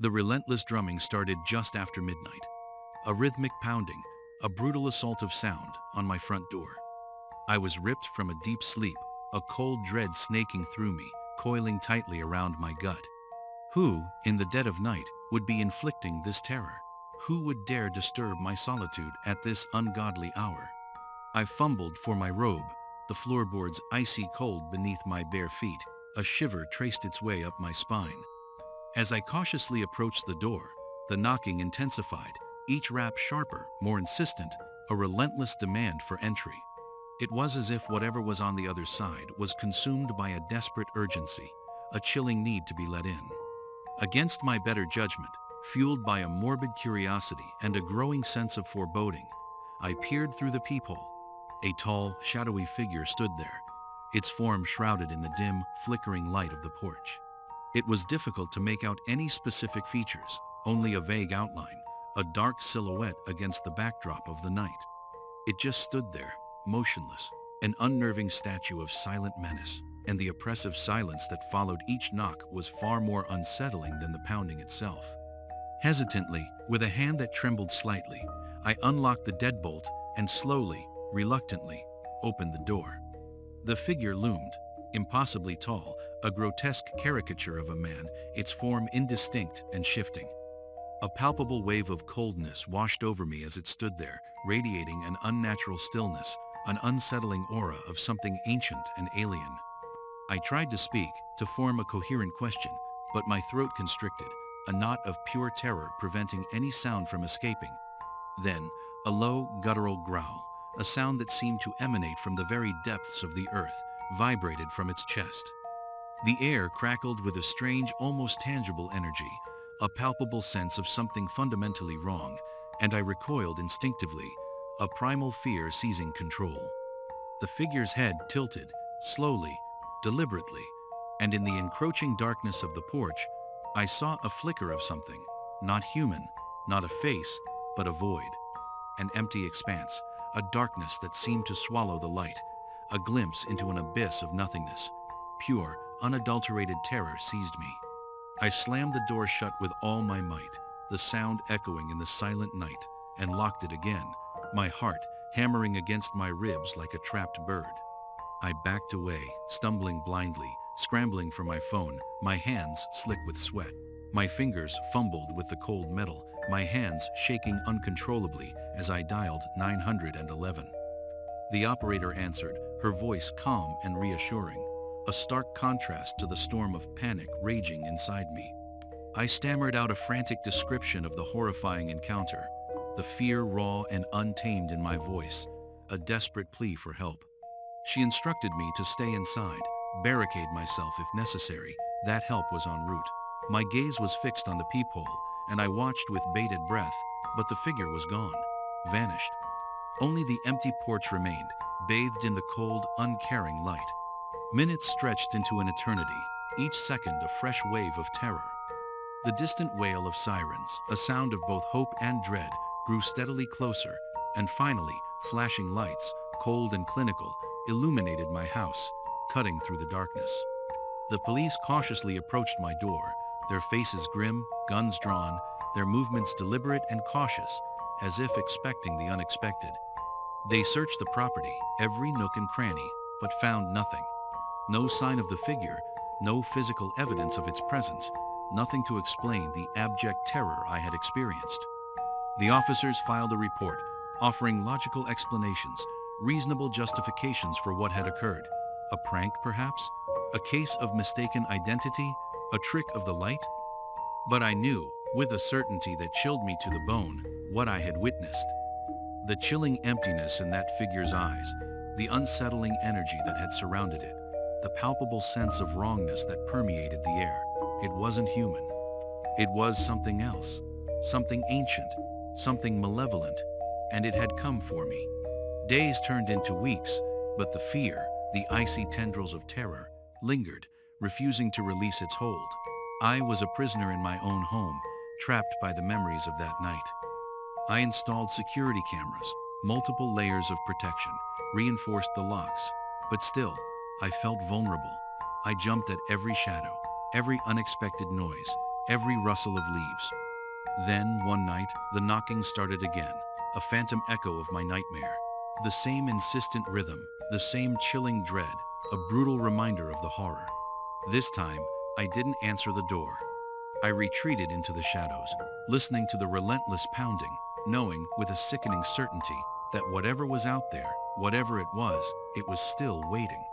The relentless drumming started just after midnight. A rhythmic pounding, a brutal assault of sound on my front door. I was ripped from a deep sleep, a cold dread snaking through me, coiling tightly around my gut. Who, in the dead of night, would be inflicting this terror? Who would dare disturb my solitude at this ungodly hour? I fumbled for my robe, the floorboards icy cold beneath my bare feet. A shiver traced its way up my spine. As I cautiously approached the door, the knocking intensified, each rap sharper, more insistent, a relentless demand for entry. It was as if whatever was on the other side was consumed by a desperate urgency, a chilling need to be let in. Against my better judgment, fueled by a morbid curiosity and a growing sense of foreboding, I peered through the peephole. A tall, shadowy figure stood there, its form shrouded in the dim, flickering light of the porch. It was difficult to make out any specific features, only a vague outline, a dark silhouette against the backdrop of the night. It just stood there, motionless, an unnerving statue of silent menace, and the oppressive silence that followed each knock was far more unsettling than the pounding itself. Hesitantly, with a hand that trembled slightly, I unlocked the deadbolt and slowly, reluctantly, opened the door. The figure loomed, impossibly tall, a grotesque caricature of a man, its form indistinct and shifting. A palpable wave of coldness washed over me as it stood there, radiating an unnatural stillness, an unsettling aura of something ancient and alien. I tried to speak, to form a coherent question, but my throat constricted, a knot of pure terror preventing any sound from escaping. Then, a low, guttural growl, a sound that seemed to emanate from the very depths of the earth, vibrated from its chest. The air crackled with a strange, almost tangible energy, a palpable sense of something fundamentally wrong, and I recoiled instinctively, a primal fear seizing control. The figure's head tilted, slowly, deliberately, and in the encroaching darkness of the porch, I saw a flicker of something, not human, not a face, but a void. An empty expanse, a darkness that seemed to swallow the light, a glimpse into an abyss of nothingness. Pure, unadulterated terror seized me. I slammed the door shut with all my might, the sound echoing in the silent night, and locked it again, my heart hammering against my ribs like a trapped bird. I backed away, stumbling blindly, scrambling for my phone, my hands slick with sweat. My fingers fumbled with the cold metal, my hands shaking uncontrollably as I dialed 911. The operator answered, her voice calm and reassuring, a stark contrast to the storm of panic raging inside me. I stammered out a frantic description of the horrifying encounter, the fear raw and untamed in my voice, a desperate plea for help. She instructed me to stay inside, barricade myself if necessary. That help was en route. My gaze was fixed on the peephole, and I watched with bated breath, but the figure was gone, vanished. Only the empty porch remained, bathed in the cold, uncaring light. Minutes stretched into an eternity, each second a fresh wave of terror. The distant wail of sirens, a sound of both hope and dread, grew steadily closer, and finally, flashing lights, cold and clinical, illuminated my house, cutting through the darkness. The police cautiously approached my door, their faces grim, guns drawn, their movements deliberate and cautious, as if expecting the unexpected. They searched the property, every nook and cranny, but found nothing. No sign of the figure, no physical evidence of its presence, nothing to explain the abject terror I had experienced. The officers filed a report, offering logical explanations, reasonable justifications for what had occurred. A prank, perhaps? A case of mistaken identity? A trick of the light? But I knew, with a certainty that chilled me to the bone, what I had witnessed. The chilling emptiness in that figure's eyes, the unsettling energy that had surrounded it, the palpable sense of wrongness that permeated the air. It wasn't human. It was something else, something ancient, something malevolent, and it had come for me. Days turned into weeks, but the fear, the icy tendrils of terror, lingered, refusing to release its hold. I was a prisoner in my own home, trapped by the memories of that night. I installed security cameras, multiple layers of protection, reinforced the locks, but still, I felt vulnerable. I jumped at every shadow, every unexpected noise, every rustle of leaves. Then, one night, the knocking started again, a phantom echo of my nightmare. The same insistent rhythm, the same chilling dread, a brutal reminder of the horror. This time, I didn't answer the door. I retreated into the shadows, listening to the relentless pounding, knowing with a sickening certainty that whatever was out there, whatever it was still waiting.